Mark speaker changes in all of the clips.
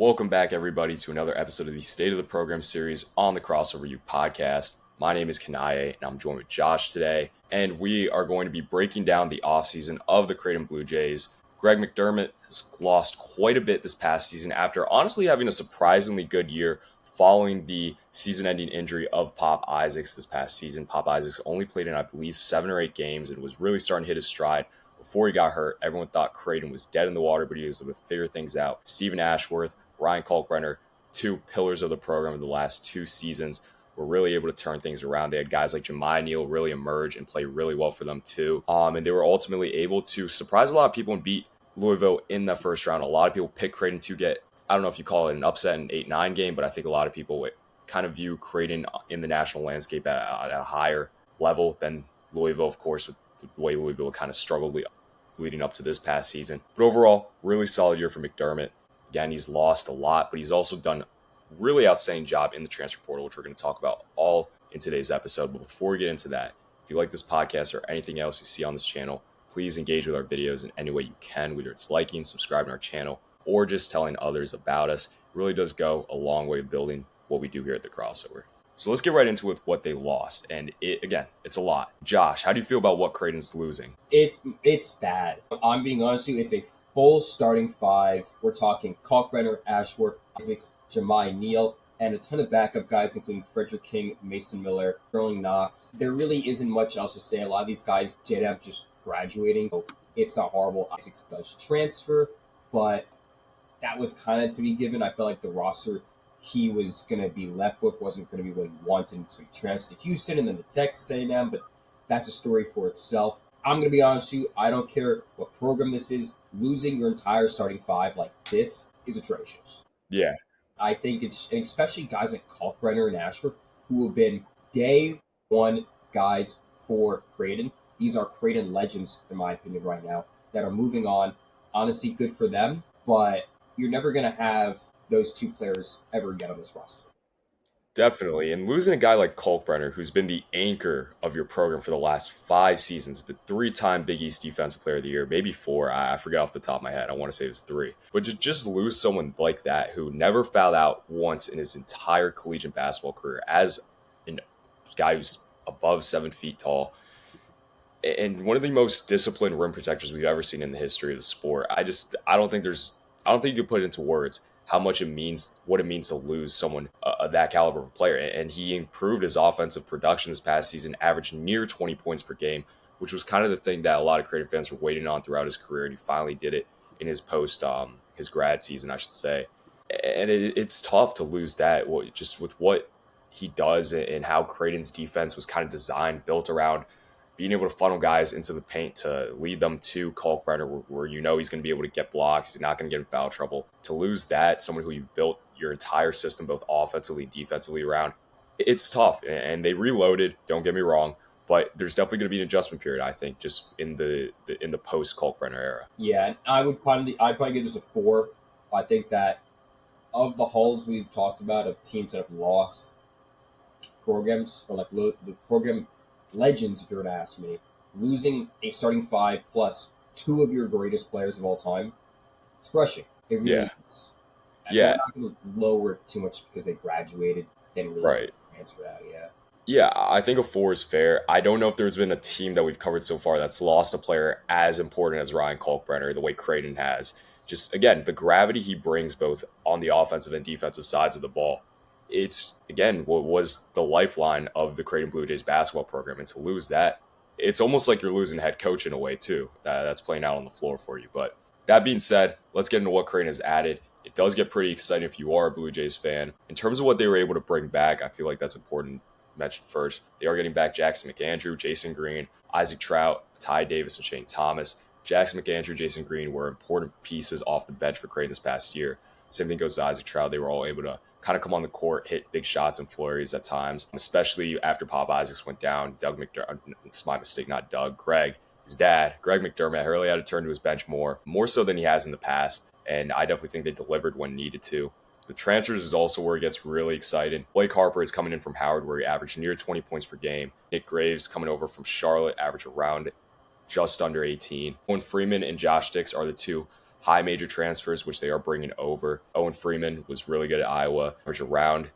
Speaker 1: Welcome back, everybody, to another episode of the State of the Program series on the Crossover U podcast. My name is Kanaye, and I'm joined with Josh today, and we are going to be breaking down the offseason of the Creighton Blue Jays. Greg McDermott has lost quite a bit this past season after honestly having a surprisingly good year following the season-ending injury of Pop Isaacs this past season. Pop Isaacs only played in, I believe, 7 or 8 games and was really starting to hit his stride. Before he got hurt, everyone thought Creighton was dead in the water, but he was able to figure things out. Stephen Ashworth, Ryan Kalkbrenner, 2 pillars of the program in the last 2 seasons, were really able to turn things around. They had guys like Jemiah Neal really emerge and play really well for them too. And they were ultimately able to surprise a lot of people and beat Louisville in the first round. A lot of people picked Creighton to get, I don't know if you call it an upset in 8-9 game, but I think a lot of people would kind of view Creighton in the national landscape at a higher level than Louisville, of course, with the way Louisville kind of struggled leading up to this past season. But overall, really solid year for McDermott. Again, he's lost a lot, but he's also done a really outstanding job in the transfer portal, which we're going to talk about all in today's episode. But before we get into that, if you like this podcast or anything else you see on this channel, please engage with our videos in any way you can, whether it's liking, subscribing our channel, or just telling others about us. It really does go a long way of building what we do here at the Crossover. So let's get right into with what they lost. And it's a lot. Josh, how do you feel about what Creighton's losing?
Speaker 2: It's bad. I'm being honest with you, it's a full starting 5. We're talking Kalkbrenner, Ashworth, Isaacs, Jemiah Neal, and a ton of backup guys, including Frederick King, Mason Miller, Sterling Knox. There really isn't much else to say. A lot of these guys did end up just graduating. So it's not horrible. Isaacs does transfer, but that was kind of to be given. I felt like the roster he was going to be left with wasn't going to be what he wanted, so he transferred to Houston and then to Texas A&M, but that's a story for itself. I'm going to be honest with you, I don't care what program this is. Losing your entire starting 5 like this is atrocious.
Speaker 1: Yeah.
Speaker 2: I think and especially guys like Kalkbrenner and Ashworth, who have been day one guys for Creighton. These are Creighton legends, in my opinion, right now, that are moving on. Honestly, good for them, but you're never going to have those 2 players ever get on this roster.
Speaker 1: Definitely. And losing a guy like Kalkbrenner, who's been the anchor of your program for the last 5 seasons, but 3-time Big East Defensive Player of the Year, maybe 4. I forget off the top of my head. I want to say it was 3. But to just lose someone like that who never fouled out once in his entire collegiate basketball career as a guy who's above 7 feet tall and one of the most disciplined rim protectors we've ever seen in the history of the sport. I don't think you could put it into words how much it means, what it means to lose someone of that caliber of a player. And he improved his offensive production this past season, averaged near 20 points per game, which was kind of the thing that a lot of Creighton fans were waiting on throughout his career. And he finally did it in his his grad season, I should say. And it's tough to lose that just with what he does and how Creighton's defense was kind of designed, built around being able to funnel guys into the paint to lead them to Kalkbrenner, where you know he's going to be able to get blocks, he's not going to get in foul trouble. To lose that, someone who you've built your entire system, both offensively and defensively around, it's tough. And they reloaded, don't get me wrong, but there's definitely going to be an adjustment period, I think, just in the post Kalkbrenner era.
Speaker 2: Yeah, and I'd probably give this a 4. I think that of the hulls we've talked about of teams that have lost programs, or like the program legends, if you were to ask me, losing a starting 5 plus 2 of your greatest players of all time, it's crushing. It really is. And
Speaker 1: yeah.
Speaker 2: We're not going to lower it too much because they graduated, then really transfer out.
Speaker 1: Yeah, I think a 4 is fair. I don't know if there's been a team that we've covered so far that's lost a player as important as Ryan Kalkbrenner, the way Creighton has. Just, again, the gravity he brings both on the offensive and defensive sides of the ball. It's, again, what was the lifeline of the Creighton Blue Jays basketball program. And to lose that, it's almost like you're losing a head coach in a way, too. That's playing out on the floor for you. But that being said, let's get into what Creighton has added. It does get pretty exciting if you are a Blue Jays fan. In terms of what they were able to bring back, I feel like that's important to mention first. They are getting back Jackson McAndrew, Jason Green, Isaac Trout, Ty Davis, and Shane Thomas. Jackson McAndrew, Jason Green were important pieces off the bench for Creighton this past yeyear. Same thing goes to Isaac Trout. They were all able to kind of come on the court, hit big shots and flurries at times, especially after Pop Isaacs went down. It's my mistake, not Doug. Greg, his dad, Greg McDermott, really had to turn to his bench more so than he has in the past. And I definitely think they delivered when needed to. The transfers is also where it gets really exciting. Blake Harper is coming in from Howard, where he averaged near 20 points per game. Nick Graves coming over from Charlotte, averaged around just under 18. Owen Freeman and Josh Dix are the 2 high major transfers, which they are bringing over. Owen Freeman was really good at Iowa, averaged around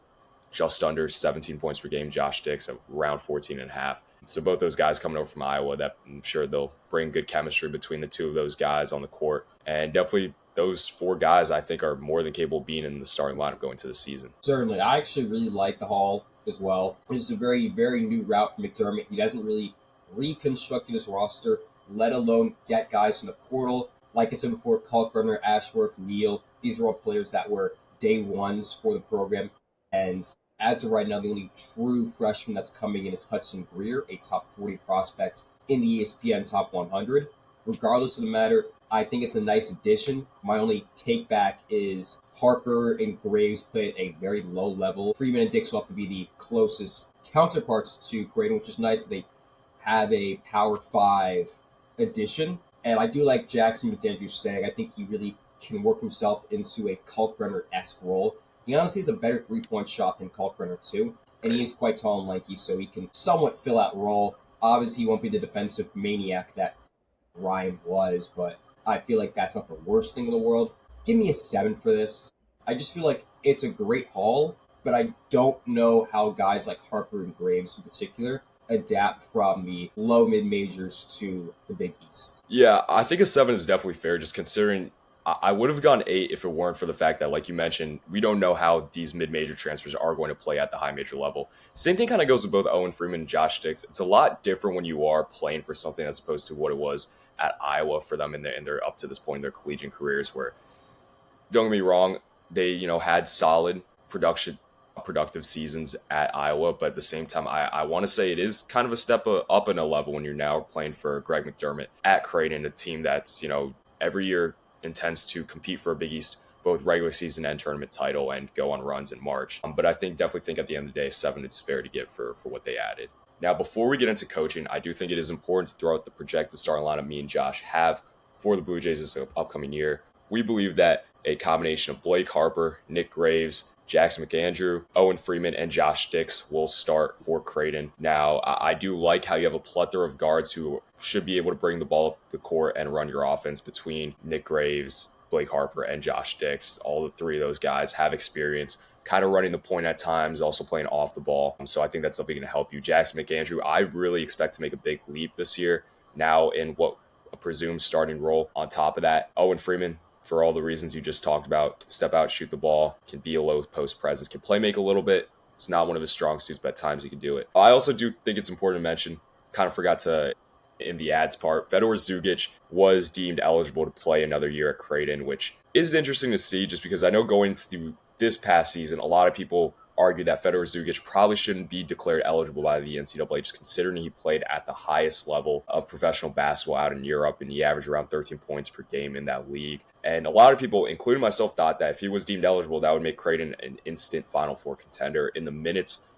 Speaker 1: just under 17 points per game. Josh Dix around 14 and a half. So both those guys coming over from Iowa, that I'm sure they'll bring good chemistry between the two of those guys on the court. And definitely those four guys I think are more than capable of being in the starting lineup going to the season.
Speaker 2: Certainly. I actually really like the haul as well. This is a very, very new route for McDermott. He doesn't really reconstruct his roster, let alone get guys in the portal. Like I said before, Kalkbrenner, Ashworth, Neal, these are all players that were day ones for the program. And as of right now, the only true freshman that's coming in is Hudson Greer, a top 40 prospect in the ESPN Top 100. Regardless of the matter, I think it's a nice addition. My only take back is Harper and Graves play at a very low level. Freeman and Dix will have to be the closest counterparts to Creighton, which is nice that they have a Power 5 addition. And I do like Jackson McDaniels saying, I think he really can work himself into a Kalkbrenner-esque role. He honestly has a better three-point shot than Kalkbrenner too, and he is quite tall and lanky, so he can somewhat fill out role. Obviously, he won't be the defensive maniac that Ryan was, but I feel like that's not the worst thing in the world. Give me a 7 for this. I just feel like it's a great haul, but I don't know how guys like Harper and Graves in particular adapt from the low mid-majors to the Big East.
Speaker 1: Yeah, I think a 7 is definitely fair, just considering I would have gone 8 if it weren't for the fact that, like you mentioned, we don't know how these mid-major transfers are going to play at the high major level. Same thing kind of goes with both Owen Freeman and Josh Dix. It's a lot different when you are playing for something as opposed to what it was at Iowa for them in their up to this point in their collegiate careers, where, don't get me wrong, they had solid productive seasons at Iowa, but at the same time, I want to say it is kind of a step up in a level when you're now playing for Greg McDermott at Creighton, a team that's every year intends to compete for a Big East, both regular season and tournament title, and go on runs in March. But I definitely think at the end of the day, 7 is fair to give for what they added. Now, before we get into coaching, I do think it is important to throw out the projected starting lineup me and Josh have for the Blue Jays this upcoming year. We believe that a combination of Blake Harper, Nick Graves, Jackson McAndrew, Owen Freeman, and Josh Dix will start for Creighton. Now, I do like how you have a plethora of guards who should be able to bring the ball up the court and run your offense between Nick Graves, Blake Harper, and Josh Dix. All the three of those guys have experience kind of running the point at times, also playing off the ball. So I think that's something going to help you. Jackson McAndrew, I really expect to make a big leap this year, now in what a presumed starting role. On top of that, Owen Freeman, for all the reasons you just talked about, can step out, shoot the ball, can be a low post presence, can play make a little bit. It's not one of his strong suits, but at times he can do it. I also do think it's important to mention, kind of forgot to in the ads part, Fedor Zugic was deemed eligible to play another year at Creighton, which is interesting to see just because I know going into this past season, a lot of people argue that Fedor Zugic probably shouldn't be declared eligible by the NCAA, just considering he played at the highest level of professional basketball out in Europe, and he averaged around 13 points per game in that league. And a lot of people, including myself, thought that if he was deemed eligible, that would make Creighton an instant Final Four contender. In the minutes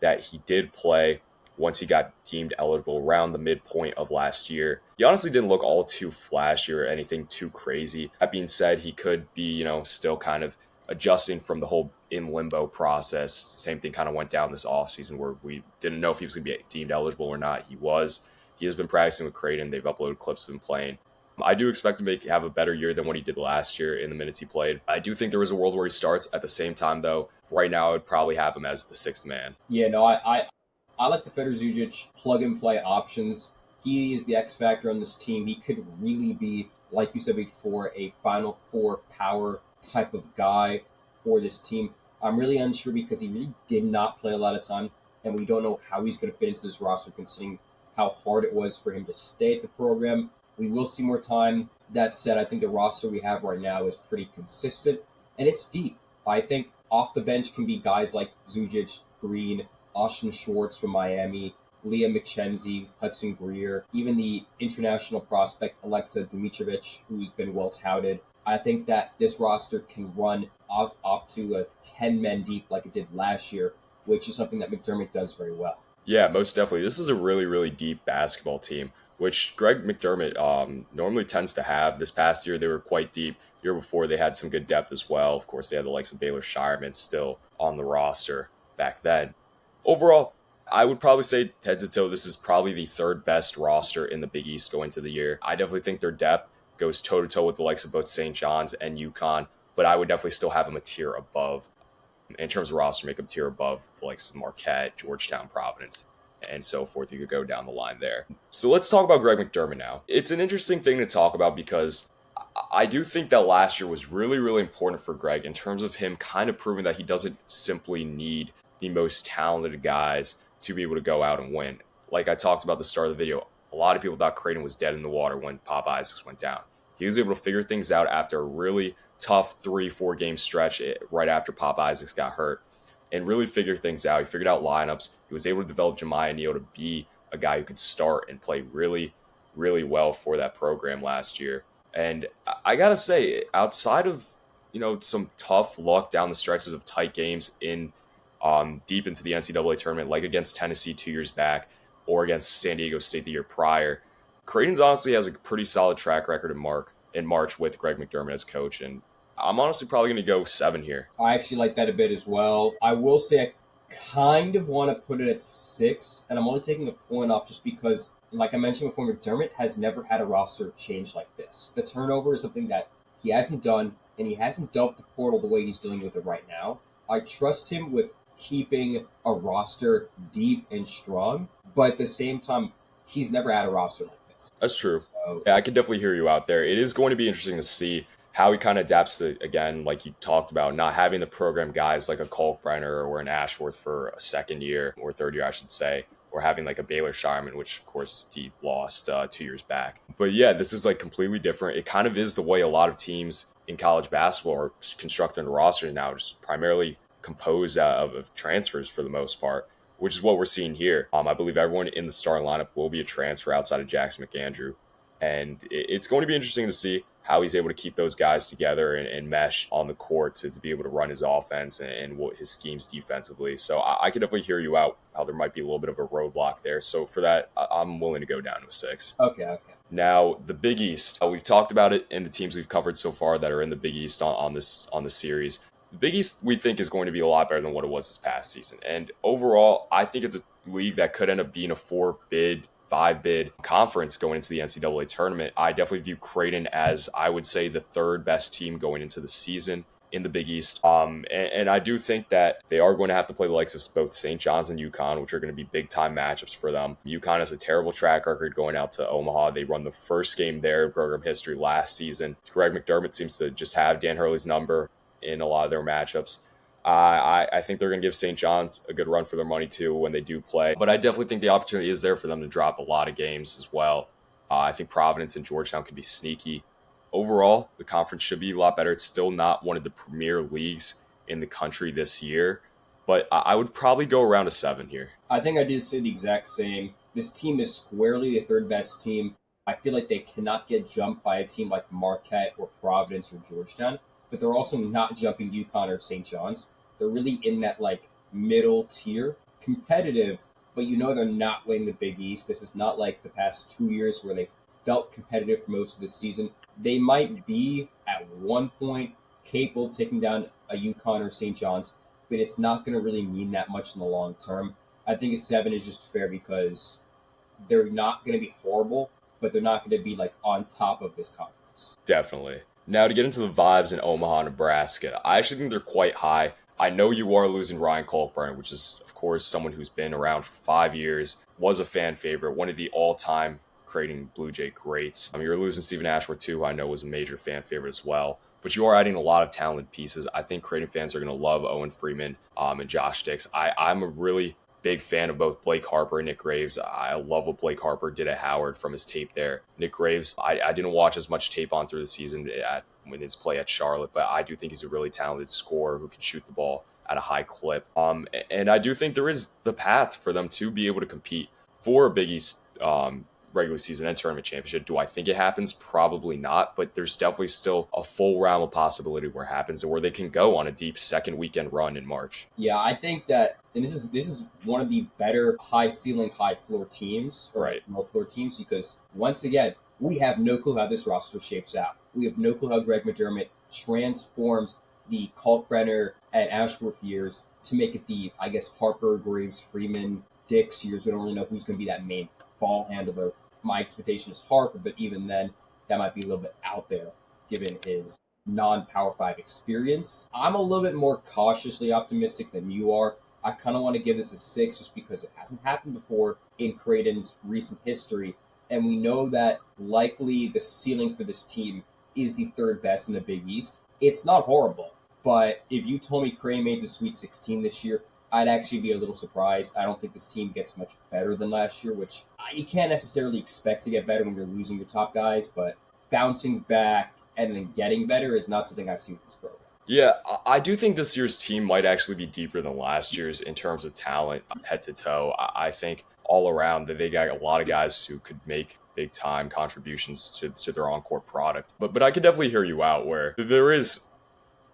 Speaker 1: that he did play, once he got deemed eligible around the midpoint of last year, he honestly didn't look all too flashy or anything too crazy. That being said, he could be, still kind of adjusting from the whole in limbo process. Same thing kind of went down this offseason where we didn't know if he was going to be deemed eligible or not. He was. He has been practicing with Creighton. They've uploaded clips of him playing. I do expect him to have a better year than what he did last year in the minutes he played. I do think there is a world where he starts. At the same time, though, right now I would probably have him as the sixth man.
Speaker 2: Yeah, no, I like the Fedor Zugic plug-and-play options. He is the X factor on this team. He could really be, like you said before, a Final Four power type of guy for this team. I'm really unsure because he really did not play a lot of time, and we don't know how he's going to fit into this roster considering how hard it was for him to stay at the program. We will see more time. That said, I think the roster we have right now is pretty consistent, and it's deep. I think off the bench can be guys like Zugic, Green, Austin Schwartz from Miami, Leah McKenzie, Hudson Greer, even the international prospect Alexa Dimitrovic, who's been well touted. I think that this roster can run up to 10 men deep like it did last year, which is something that McDermott does very well.
Speaker 1: Yeah, most definitely. This is a really, really deep basketball team, which Greg McDermott normally tends to have. This past year, they were quite deep. Year before, they had some good depth as well. Of course, they had the likes of Baylor Shireman still on the roster back then. Overall, I would probably say head to toe, this is probably the third best roster in the Big East going to the year. I definitely think their depth goes toe-to-toe with the likes of both St. John's and UConn, but I would definitely still have him a tier above. In terms of roster makeup, tier above the likes of Marquette, Georgetown, Providence, and so forth. You could go down the line there. So let's talk about Greg McDermott now. It's an interesting thing to talk about because I do think that last year was really, really important for Greg in terms of him kind of proving that he doesn't simply need the most talented guys to be able to go out and win. Like I talked about at the start of the video, a lot of people thought Creighton was dead in the water when Pop Isaacs went down. He was able to figure things out after a really tough 3-4 game stretch right after Pop Isaacs got hurt and really figure things out. He figured out lineups. He was able to develop Jemiah Neal to be a guy who could start and play really, really well for that program last year. And I got to say, outside of, some tough luck down the stretches of tight games in deep into the NCAA tournament, like against Tennessee 2 years back or against San Diego State the year prior, Creighton's honestly has a pretty solid track record in March with Greg McDermott as coach. And I'm honestly probably going to go 7 here.
Speaker 2: I actually like that a bit as well. I will say I kind of want to put it at 6, and I'm only taking a point off just because, like I mentioned before, McDermott has never had a roster change like this. The turnover is something that he hasn't done, and he hasn't dealt with the portal the way he's dealing with it right now. I trust him with keeping a roster deep and strong, but at the same time, he's never had a roster like this.
Speaker 1: That's true. Yeah, I can definitely hear you out there. It is going to be interesting to see how he kind of adapts to, again, like you talked about, not having the program guys like a Kalkbrenner or an Ashworth for a second year or third year, I should say, or having like a Baylor Shireman, which of course he lost 2 years back. But yeah, this is like completely different. It kind of is the way a lot of teams in college basketball are constructing rosters now, just primarily composed of transfers for the most part, which is what we're seeing here. I believe everyone in the starting lineup will be a transfer outside of Jackson McAndrew. And it's going to be interesting to see how he's able to keep those guys together and mesh on the court to be able to run his offense and what his schemes defensively. So I can definitely hear you out, how there might be a little bit of a roadblock there. So for that, I'm willing to go down to a 6.
Speaker 2: Okay.
Speaker 1: Now, the Big East. We've talked about it in the teams we've covered so far that are in the Big East on this series. The Big East, we think, is going to be a lot better than what it was this past season. And overall, I think it's a league that could end up being a 4-bid, 5-bid conference going into the NCAA tournament. I definitely view Creighton as, I would say, the 3rd best team going into the season in the Big East. And I do think that they are going to have to play the likes of both St. John's and UConn, which are going to be big-time matchups for them. UConn has a terrible track record going out to Omaha. They run the first game there in program history last season. Greg McDermott seems to just have Dan Hurley's number in a lot of their matchups. I think they're going to give St. John's a good run for their money, too, when they do play. But I definitely think the opportunity is there for them to drop a lot of games as well. I think Providence and Georgetown can be sneaky. Overall, the conference should be a lot better. It's still not one of the premier leagues in the country this year. But I would probably go around a 7 here.
Speaker 2: I think I did say the exact same. This team is squarely the 3rd best team. I feel like they cannot get jumped by a team like Marquette or Providence or Georgetown. But they're also not jumping UConn or St. John's. They're really in that middle tier, competitive, but they're not winning the Big East. This is not like the past 2 years where they felt competitive for most of the season. They might be at one point capable of taking down a UConn or St. John's, but it's not going to really mean that much in the long term. I think a 7 is just fair because they're not going to be horrible, but they're not going to be on top of this conference.
Speaker 1: Definitely. Now, to get into the vibes in Omaha, Nebraska, I actually think they're quite high. I know you are losing Ryan Kalkbrenner, which is, of course, someone who's been around for 5 years, was a fan favorite, one of the all-time Creighton Blue Jay greats. You're losing Stephen Ashworth, too, who I know was a major fan favorite as well. But you are adding a lot of talented pieces. I think Creighton fans are going to love Owen Freeman and Josh Dix. I'm a really big fan of both Blake Harper and Nick Graves. I love what Blake Harper did at Howard from his tape there. Nick Graves, I didn't watch as much tape on through the season in his play at Charlotte, but I do think he's a really talented scorer who can shoot the ball at a high clip. And I do think there is the path for them to be able to compete for a Big East regular season and tournament championship. Do I think it happens? Probably not, but there's definitely still a full realm of possibility where it happens and where they can go on a deep second weekend run in March.
Speaker 2: Yeah, I think that, and this is one of the better high ceiling, high floor teams,
Speaker 1: right?
Speaker 2: Low floor teams, because once again, we have no clue how this roster shapes out. We have no clue how Greg McDermott transforms the Kalkbrenner and Ashworth years to make it the, Harper, Graves, Freeman, Dix years. We don't really know who's going to be that main ball handler. My expectation is Harper, but even then, that might be a little bit out there given his non-Power 5 experience. I'm a little bit more cautiously optimistic than you are. I kind of want to give this a 6 just because it hasn't happened before in Creighton's recent history. And we know that likely the ceiling for this team is the third best in the Big East. It's not horrible, but if you told me Creighton made a Sweet 16 this year, I'd actually be a little surprised. I don't think this team gets much better than last year, which you can't necessarily expect to get better when you're losing your top guys, but bouncing back and then getting better is not something I've seen with this program.
Speaker 1: Yeah, I do think this year's team might actually be deeper than last year's in terms of talent, head to toe. I think all around that they got a lot of guys who could make big time contributions to their on court product. But I could definitely hear you out where there is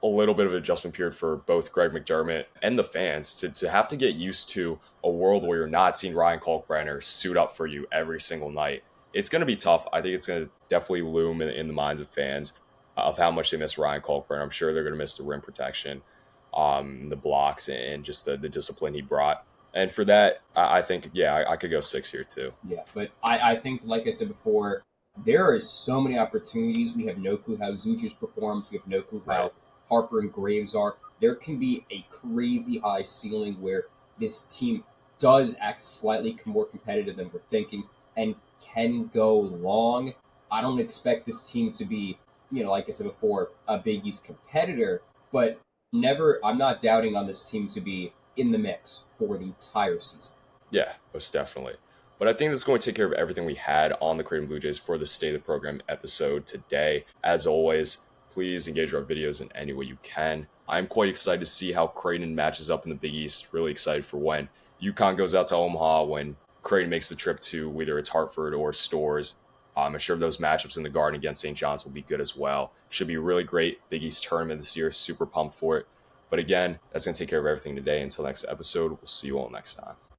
Speaker 1: a little bit of an adjustment period for both Greg McDermott and the fans to have to get used to a world where you're not seeing Ryan Kalkbrenner suit up for you every single night. It's going to be tough. I think it's going to definitely loom in the minds of fans of how much they miss Ryan Kalkbrenner. I'm sure they're going to miss the rim protection, the blocks, and just the discipline he brought. And for that, I think, yeah, I could go 6 here too.
Speaker 2: Yeah, but I think, like I said before, there are so many opportunities. We have no clue how Zuchus performs. We have no clue how Harper and Graves are. There can be a crazy high ceiling where this team does act slightly more competitive than we're thinking and can go long. I don't expect this team to be, like I said before, a Big East competitor, but I'm not doubting on this team to be in the mix for the entire season.
Speaker 1: Yeah, most definitely. But I think that's going to take care of everything we had on the Creighton Blue Jays for the State of the Program episode today. As always, please engage our videos in any way you can. I'm quite excited to see how Creighton matches up in the Big East. Really excited for when UConn goes out to Omaha, when Creighton makes the trip to whether it's Hartford or Storrs. I'm sure those matchups in the Garden against St. John's will be good as well. Should be a really great Big East tournament this year. Super pumped for it. But again, that's going to take care of everything today. Until next episode, we'll see you all next time.